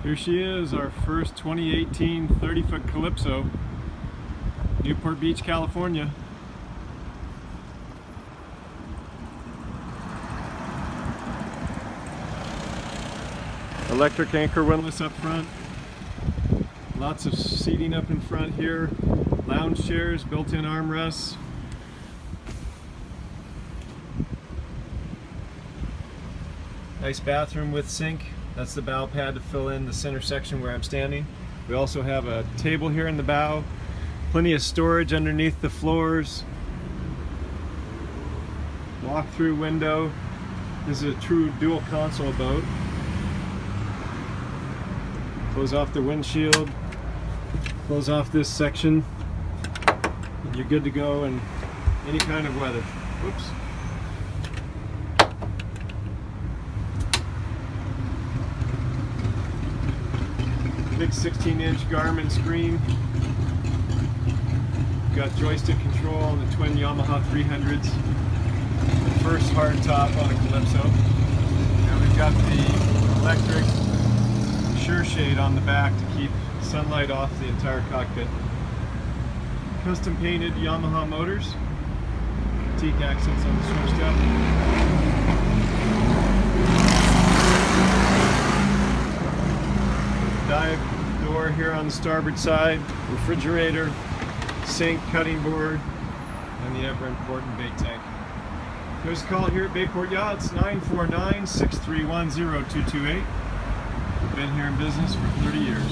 Here she is, our first 2018 30-foot Calypso, Newport Beach, California. Electric anchor windlass up front. Lots of seating up in front here. Lounge chairs, built-in armrests. Nice bathroom with sink. That's the bow pad to fill in the center section where I'm standing. We also have a table here in the bow. Plenty of storage underneath the floors. Walk-through window. This is a true dual console boat. Close off the windshield. Close off this section. And you're good to go in any kind of weather. Whoops. Big 16-inch Garmin screen. Got joystick control on the twin Yamaha 300s. The first hard top on a Calypso. And we've got the electric sure shade on the back to keep sunlight off the entire cockpit. Custom painted Yamaha motors. Teak accents on the swim step. Dive door here on the starboard side, refrigerator, sink, cutting board, and the ever important bait tank. Give us a call here at Bayport Yachts, 949-631-0228. We've been here in business for 30 years.